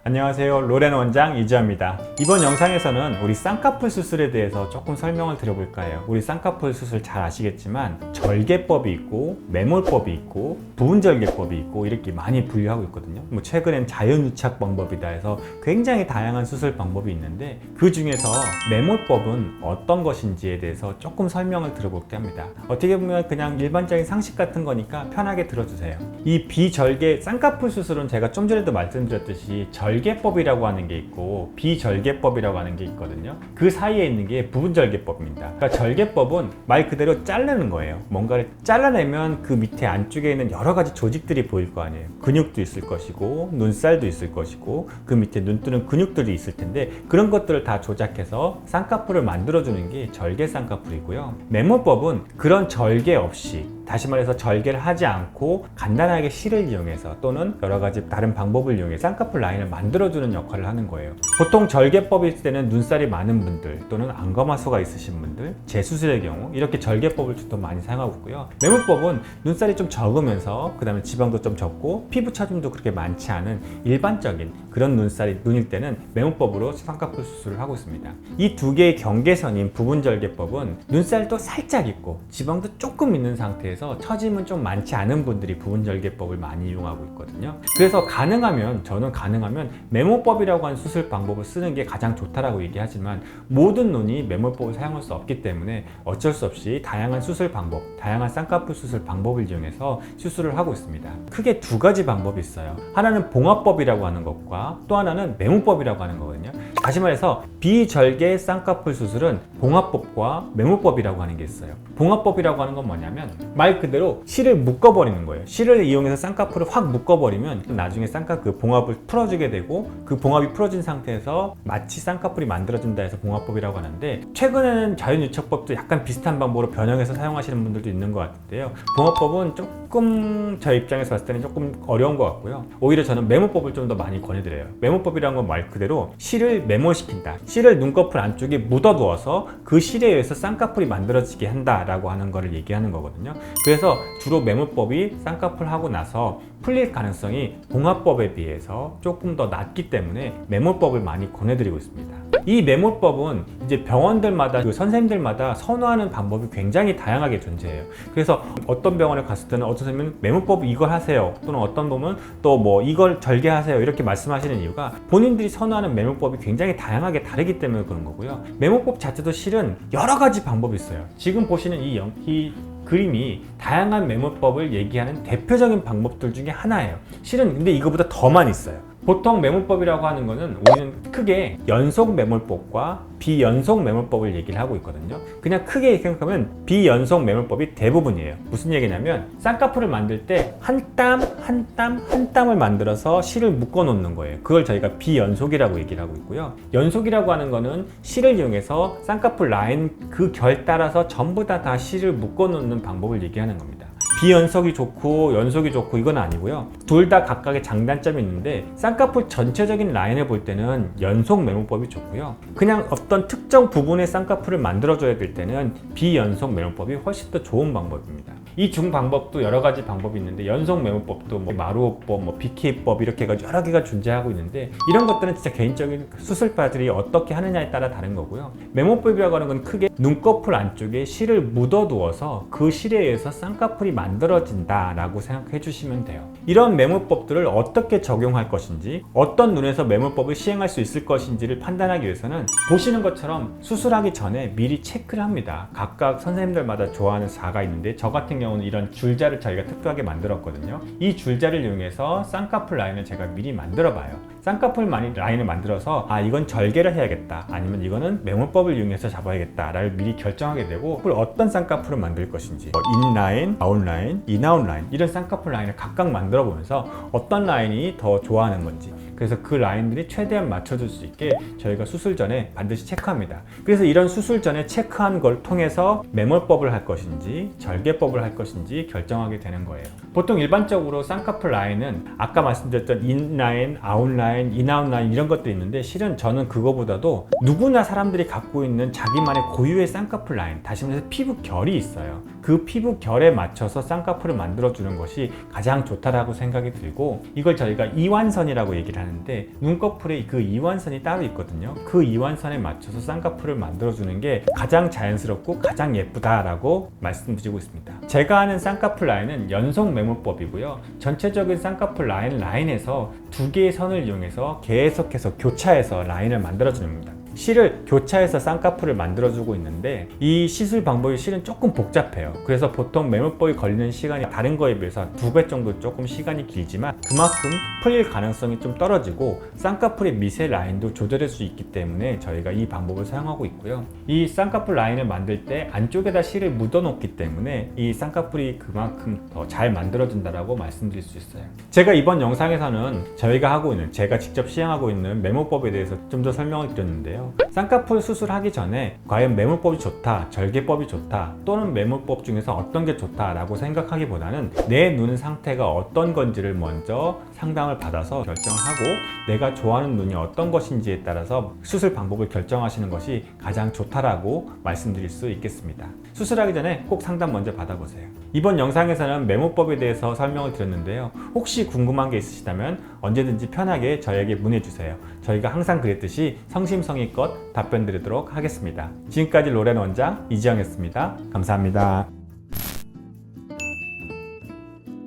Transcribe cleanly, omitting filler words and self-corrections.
안녕하세요. 로렌 원장 이주아입니다. 이번 영상에서는 우리 쌍꺼풀 수술에 대해서 조금 설명을 드려볼까 해요. 우리 쌍꺼풀 수술 잘 아시겠지만 절개법이 있고 매몰법이 있고 부분절개법이 있고 이렇게 많이 분류하고 있거든요. 최근엔 자연유착 방법이다 해서 굉장히 다양한 수술 방법이 있는데 그 중에서 매몰법은 어떤 것인지에 대해서 조금 설명을 드려볼까 합니다. 어떻게 보면 그냥 일반적인 상식 같은 거니까 편하게 들어주세요. 이 비절개 쌍꺼풀 수술은 제가 좀 전에도 말씀드렸듯이 절개법이라고 하는 게 있고 비절개법이라고 하는 게 있거든요. 그 사이에 있는 게 부분절개법입니다. 그러니까 절개법은 말 그대로 자르는 거예요. 뭔가를 잘라내면 그 밑에 안쪽에 있는 여러 가지 조직들이 보일 거 아니에요. 근육도 있을 것이고 눈살도 있을 것이고 그 밑에 눈뜨는 근육들이 있을 텐데 그런 것들을 다 조작해서 쌍꺼풀을 만들어주는 게 절개 쌍꺼풀이고요. 매몰법은 그런 절개 없이, 다시 말해서 절개를 하지 않고 간단하게 실을 이용해서 또는 여러 가지 다른 방법을 이용해 쌍꺼풀 라인을 만들어주는 역할을 하는 거예요. 보통 절개법이 있을 때는 눈살이 많은 분들 또는 안검하수가 있으신 분들, 재수술의 경우 이렇게 절개법을 좀 더 많이 사용하고 있고요. 매몰법은 눈살이 좀 적으면서 그 다음에 지방도 좀 적고 피부 차림도 그렇게 많지 않은 일반적인 그런 눈일 때는 매몰법으로 쌍꺼풀 수술을 하고 있습니다. 이 두 개의 경계선인 부분절개법은 눈살도 살짝 있고 지방도 조금 있는 상태에서 처짐은 좀 많지 않은 분들이 부분절개법을 많이 이용하고 있거든요. 그래서 저는 가능하면 매몰법이라고 하는 수술 방법을 쓰는 게 가장 좋다라고 얘기하지만 모든 눈이 매몰법을 사용할 수 없기 때문에 어쩔 수 없이 다양한 수술 방법, 다양한 쌍꺼풀 수술 방법을 이용해서 수술을 하고 있습니다. 크게 두 가지 방법이 있어요. 하나는 봉합법이라고 하는 것과 또 하나는 매몰법이라고 하는 거거든요. 다시 말해서 비절개 쌍꺼풀 수술은 봉합법과 매몰법이라고 하는 게 있어요. 봉합법이라고 하는 건 뭐냐면 말 그대로 실을 묶어버리는 거예요. 실을 이용해서 쌍꺼풀을 확 묶어버리면 나중에 그 봉합을 풀어주게 되고 그 봉합이 풀어진 상태에서 마치 쌍꺼풀이 만들어진다 해서 봉합법이라고 하는데 최근에는 자연유착법도 약간 비슷한 방법으로 변형해서 사용하시는 분들도 있는 것 같은데요. 봉합법은 조금 저 입장에서 봤을 때는 조금 어려운 것 같고요. 오히려 저는 매몰법을 좀 더 많이 권해드려요. 매몰법이라는 건 말 그대로 실을 매몰시킨다. 실을 눈꺼풀 안쪽에 묻어두어서 그 실에 의해서 쌍꺼풀이 만들어지게 한다라고 하는 거를 얘기하는 거거든요. 그래서 주로 매몰법이 쌍꺼풀 하고 나서 풀릴 가능성이 봉합법에 비해서 조금 더 낮기 때문에 매몰법을 많이 권해드리고 있습니다. 이 매몰법은 이제 병원들마다 선생님들마다 선호하는 방법이 굉장히 다양하게 존재해요. 그래서 어떤 병원에 갔을 때는 어떤 선생님은 매몰법 이걸 하세요 또는 어떤 분은 또 뭐 이걸 절개하세요 이렇게 말씀하시는 이유가 본인들이 선호하는 매몰법이 굉장히 다양하게 다르기 때문에 그런 거고요. 매몰법 자체도 실은 여러 가지 방법이 있어요. 지금 보시는 이 그림이 다양한 매몰법을 얘기하는 대표적인 방법들 중에 하나예요. 실은 근데 이거보다 더 많이 있어요. 보통 매몰법이라고 하는 거는 우리는 크게 연속 매몰법과 비연속 매몰법을 얘기를 하고 있거든요. 그냥 크게 생각하면 비연속 매몰법이 대부분이에요. 무슨 얘기냐면 쌍꺼풀을 만들 때 한 땀을 만들어서 실을 묶어 놓는 거예요. 그걸 저희가 비연속이라고 얘기를 하고 있고요. 연속이라고 하는 거는 실을 이용해서 쌍꺼풀 라인 그 결 따라서 전부 다 실을 묶어 놓는 방법을 얘기하는 겁니다. 비연속이 좋고 연속이 좋고 이건 아니고요. 둘 다 각각의 장단점이 있는데 쌍꺼풀 전체적인 라인을 볼 때는 연속 매몰법이 좋고요. 그냥 어떤 특정 부분의 쌍꺼풀을 만들어줘야 될 때는 비연속 매몰법이 훨씬 더 좋은 방법입니다. 이 중 방법도 여러 가지 방법이 있는데 연속 매몰법도 마루오법, BK법 이렇게 해가지고 여러 개가 존재하고 있는데 이런 것들은 진짜 개인적인 수술파들이 어떻게 하느냐에 따라 다른 거고요. 매몰법이라고 하는 건 크게 눈꺼풀 안쪽에 실을 묻어두어서 그 실에 의해서 쌍꺼풀이 만들어진다라고 생각해 주시면 돼요. 이런 매몰법들을 어떻게 적용할 것인지 어떤 눈에서 매몰법을 시행할 수 있을 것인지를 판단하기 위해서는 보시는 것처럼 수술하기 전에 미리 체크를 합니다. 각각 선생님들마다 좋아하는 자가 있는데 저 같은 경우는 이런 줄자를 저희가 특별하게 만들었거든요. 이 줄자를 이용해서 쌍꺼풀 라인을 제가 미리 만들어 봐요. 쌍꺼풀 라인을 만들어서 이건 절개를 해야겠다 아니면 이거는 매몰법을 이용해서 잡아야겠다 라를 미리 결정하게 되고 어떤 쌍꺼풀을 만들 것인지 인라인, 아웃라인, 인아웃라인 이런 쌍꺼풀 라인을 각각 만들어 보면서 어떤 라인이 더 좋아하는 건지 그래서 그 라인들이 최대한 맞춰줄 수 있게 저희가 수술 전에 반드시 체크합니다. 그래서 이런 수술 전에 체크한 걸 통해서 매몰법을 할 것인지 절개법을 할 것인지 결정하게 되는 거예요. 보통 일반적으로 쌍꺼풀 라인은 아까 말씀드렸던 인라인, 아웃라인, 인아웃라인 이런 것들이 있는데 실은 저는 그거보다도 누구나 사람들이 갖고 있는 자기만의 고유의 쌍꺼풀 라인, 다시 말해서 피부 결이 있어요. 그 피부 결에 맞춰서 쌍꺼풀을 만들어주는 것이 가장 좋다라고 생각이 들고 이걸 저희가 이완선이라고 얘기를 하는데 많은데 눈꺼풀에 그 이완선이 따로 있거든요. 그 이완선에 맞춰서 쌍꺼풀을 만들어주는 게 가장 자연스럽고 가장 예쁘다라고 말씀드리고 있습니다. 제가 하는 쌍꺼풀 라인은 연속 매몰법이고요. 전체적인 쌍꺼풀 라인에서 두 개의 선을 이용해서 계속해서 교차해서 라인을 만들어주는 겁니다. 실을 교차해서 쌍꺼풀을 만들어주고 있는데 이 시술 방법이 실은 조금 복잡해요. 그래서 보통 매몰법이 걸리는 시간이 다른 거에 비해서 2배 정도 조금 시간이 길지만 그만큼 풀릴 가능성이 좀 떨어지고 쌍꺼풀의 미세 라인도 조절할 수 있기 때문에 저희가 이 방법을 사용하고 있고요. 이 쌍꺼풀 라인을 만들 때 안쪽에다 실을 묻어 놓기 때문에 이 쌍꺼풀이 그만큼 더 잘 만들어진다고 말씀드릴 수 있어요. 제가 이번 영상에서는 제가 직접 시행하고 있는 매몰법에 대해서 좀 더 설명을 드렸는데요. 쌍꺼풀 수술하기 전에 과연 매몰법이 좋다, 절개법이 좋다, 또는 매몰법 중에서 어떤 게 좋다라고 생각하기보다는 내 눈 상태가 어떤 건지를 먼저 상담을 받아서 결정하고 내가 좋아하는 눈이 어떤 것인지에 따라서 수술 방법을 결정하시는 것이 가장 좋다라고 말씀드릴 수 있겠습니다. 수술하기 전에 꼭 상담 먼저 받아보세요. 이번 영상에서는 매몰법에 대해서 설명을 드렸는데요. 혹시 궁금한 게 있으시다면 언제든지 편하게 저에게 문의주세요. 저희가 항상 그랬듯이 성심성의껏 답변 드리도록 하겠습니다. 지금까지 로렌 원장 이지영이었습니다. 감사합니다.